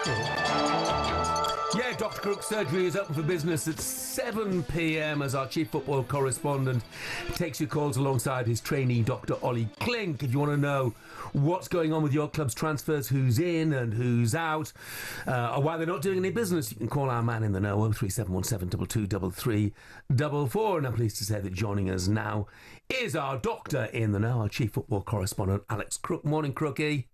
Yeah, Dr. Crook's surgery is open for business at 7 p.m. as our chief football correspondent takes your calls alongside his trainee, Dr. Ollie Klink. If you want to know what's going on with your club's transfers, who's in and who's out, or why they're not doing any business, you can call our man in the know, 03717223344. And I'm pleased to say that joining us now is our doctor in the know, our chief football correspondent, Alex Crook. Morning, Crookie.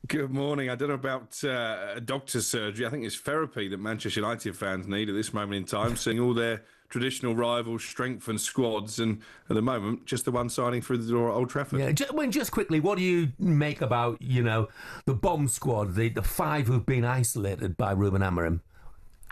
Good morning. I don't know about a doctor's surgery. I think it's therapy that Manchester United fans need at this moment in time, seeing all their traditional rivals strengthen squads, and at the moment, just the one signing through the door at Old Trafford. Yeah, just quickly, what do you make about, the bomb squad, the five who've been isolated by Ruben Amorim?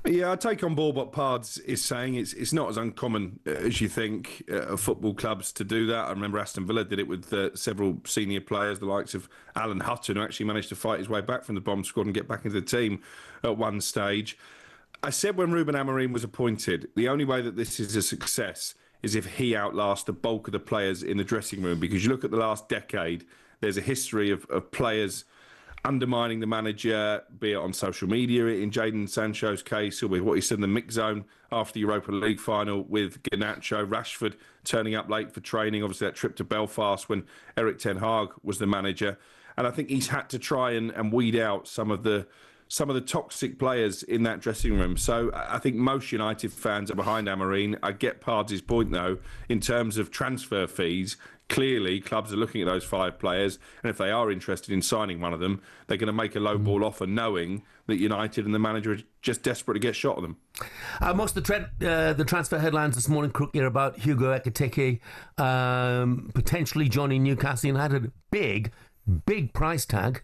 Yeah, I take on board what Pards is saying. It's not as uncommon as you think of football clubs to do that. I remember Aston Villa did it with several senior players, the likes of Alan Hutton, who actually managed to fight his way back from the bomb squad and get back into the team at one stage. I said when Ruben Amorim was appointed, the only way that this is a success is if he outlasts the bulk of the players in the dressing room. Because you look at the last decade, there's a history of players undermining the manager, be it on social media in Jadon Sancho's case, or with what he said in the mix zone after the Europa League final with Garnacho, Rashford turning up late for training, obviously that trip to Belfast when Erik ten Hag was the manager. And I think he's had to try and weed out some of the toxic players in that dressing room. So I think most United fans are behind Amorim. I get Pards' point, though, in terms of transfer fees. Clearly, clubs are looking at those five players, and if they are interested in signing one of them, they're going to make a low ball offer, knowing that United and the manager are just desperate to get shot of them. Most of the transfer headlines this morning, Crook, are about Hugo Ekitike potentially joining Newcastle United. Big price tag.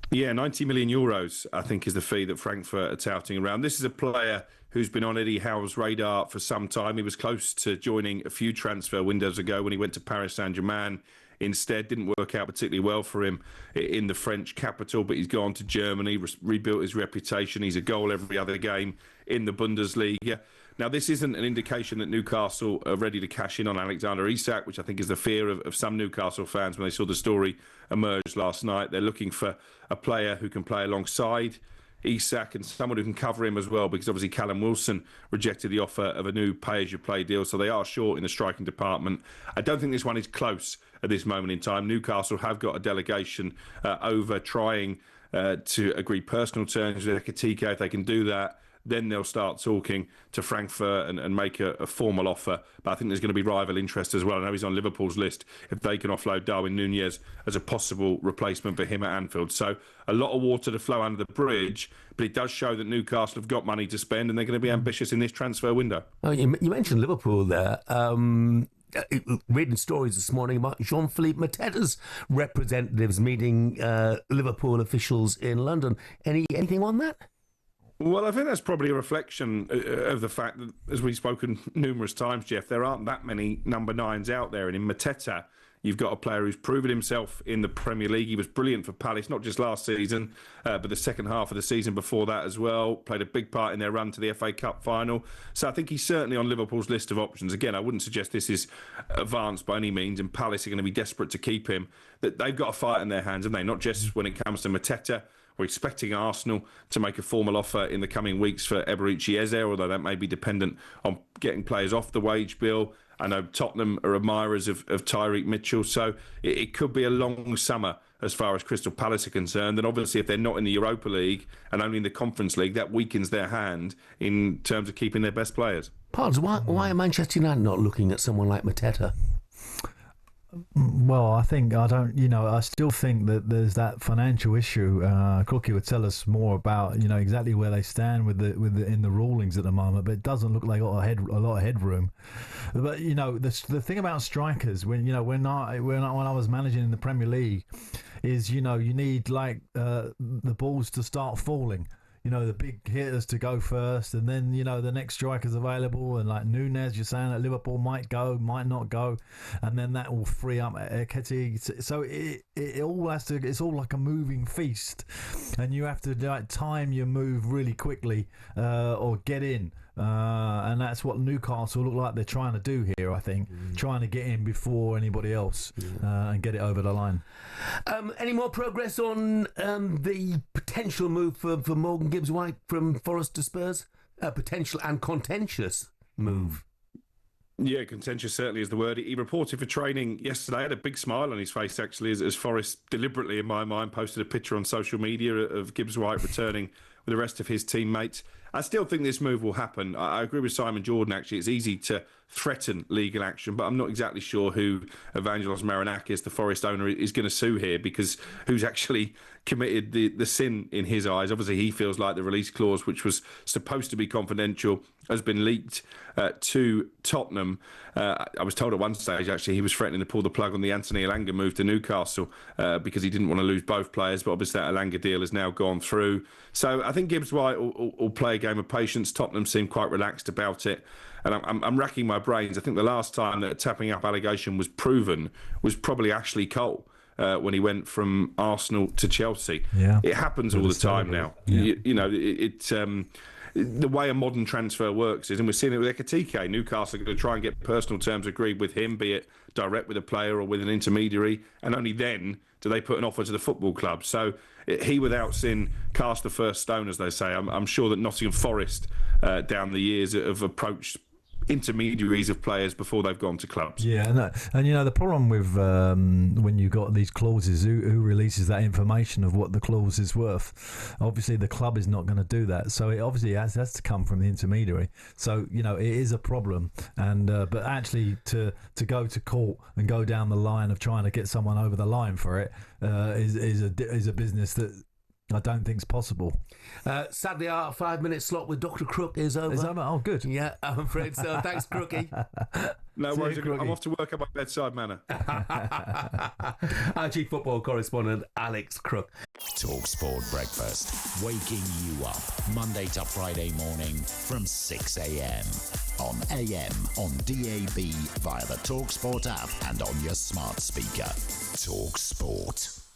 Yeah, 90 million euros, I think, is the fee that Frankfurt are touting around. This is a player who's been on Eddie Howe's radar for some time. He was close to joining a few transfer windows ago when he went to Paris Saint-Germain. Instead, didn't work out particularly well for him in the French capital, but he's gone to Germany, rebuilt his reputation. He's a goal every other game in the Bundesliga. Now, this isn't an indication that Newcastle are ready to cash in on Alexander Isak, which I think is the fear of some Newcastle fans when they saw the story emerge last night. They're looking for a player who can play alongside Isak and someone who can cover him as well, because obviously Callum Wilson rejected the offer of a new pay-as-you-play deal, so they are short in the striking department. I don't think this one is close at this moment in time. Newcastle have got a delegation over trying to agree personal terms with Ekitike. If they can do that, then they'll start talking to Frankfurt and make a formal offer. But I think there's going to be rival interest as well. I know he's on Liverpool's list if they can offload Darwin Núñez as a possible replacement for him at Anfield. So a lot of water to flow under the bridge, but it does show that Newcastle have got money to spend and they're going to be ambitious in this transfer window. Oh, you mentioned Liverpool there. Reading stories this morning about Jean-Philippe Mateta's representatives meeting Liverpool officials in London. Anything on that? Well, I think that's probably a reflection of the fact that, as we've spoken numerous times, Jeff, there aren't that many number nines out there. And in Mateta, you've got a player who's proven himself in the Premier League. He was brilliant for Palace, not just last season, but the second half of the season before that as well. Played a big part in their run to the FA Cup final. So I think he's certainly on Liverpool's list of options. Again, I wouldn't suggest this is advanced by any means, and Palace are going to be desperate to keep him. That they've got a fight in their hands, haven't they? Not just when it comes to Mateta. We're expecting Arsenal to make a formal offer in the coming weeks for Eberechi Eze, although that may be dependent on getting players off the wage bill. I know Tottenham are admirers of Tyreek Mitchell, so it could be a long summer as far as Crystal Palace are concerned. And obviously, if they're not in the Europa League and only in the Conference League, that weakens their hand in terms of keeping their best players. Pards, why are Manchester United not looking at someone like Mateta? Well, I still think that there's that financial issue. Crookie would tell us more about, exactly where they stand with the in the rulings at the moment, but it doesn't look like a lot of headroom. But the thing about strikers, when I was managing in the Premier League, is you need the balls to start falling. The big hitters to go first, and then the next striker's available, and like Núñez, you're saying that Liverpool might go, might not go, and then that will free up Ekitike. So it all has to. It's all like a moving feast, and you have to time your move really quickly or get in And that's what Newcastle look like they're trying to do here, I think. Trying to get in before anybody else and get it over the line. Any more progress on the potential move for Morgan Gibbs-White from Forest to Spurs? Potential and contentious move. Yeah, contentious certainly is the word. He reported for training yesterday, had a big smile on his face actually, as Forest deliberately, in my mind, posted a picture on social media of Gibbs-White returning with the rest of his teammates. I still think this move will happen. I agree with Simon Jordan, actually. It's easy to threaten legal action, but I'm not exactly sure who Evangelos Marinakis, the Forest owner, is going to sue here, because who's actually committed the sin in his eyes. Obviously, he feels like the release clause, which was supposed to be confidential, has been leaked to Tottenham. I was told at one stage, actually, he was threatening to pull the plug on the Anthony Elanga move to Newcastle because he didn't want to lose both players, but obviously that Elanga deal has now gone through. So I think Gibbs-White will play a game of patience. Tottenham seem quite relaxed about it. And I'm racking my brains. I think the last time that a tapping up allegation was proven was probably Ashley Cole when he went from Arsenal to Chelsea. Yeah. It happens all the time now. Yeah. You know, the way a modern transfer works is, and we're seeing it with Ekitike, Newcastle are going to try and get personal terms agreed with him, be it direct with a player or with an intermediary, and only then do they put an offer to the football club. So he, without sin, cast the first stone, as they say. I'm sure that Nottingham Forest, down the years, have approached intermediaries of players before they've gone to clubs. Yeah, and you know, the problem with when you've got these clauses, who releases that information of what the clause is worth? Obviously, the club is not going to do that, so it obviously has to come from the intermediary. So, you know, it is a problem, and but actually to go to court and go down the line of trying to get someone over the line for it is a business that I don't think it's possible. Sadly, our 5-minute slot with Dr. Crook is over. Oh, good. Yeah, I'm afraid so. Thanks, Crookie. No worries. I'm off to work on my bedside manner. Our chief football correspondent, Alex Crook. talkSPORT Breakfast, waking you up Monday to Friday morning from 6 a.m. on AM, on DAB, via the talkSPORT app and on your smart speaker. talkSPORT.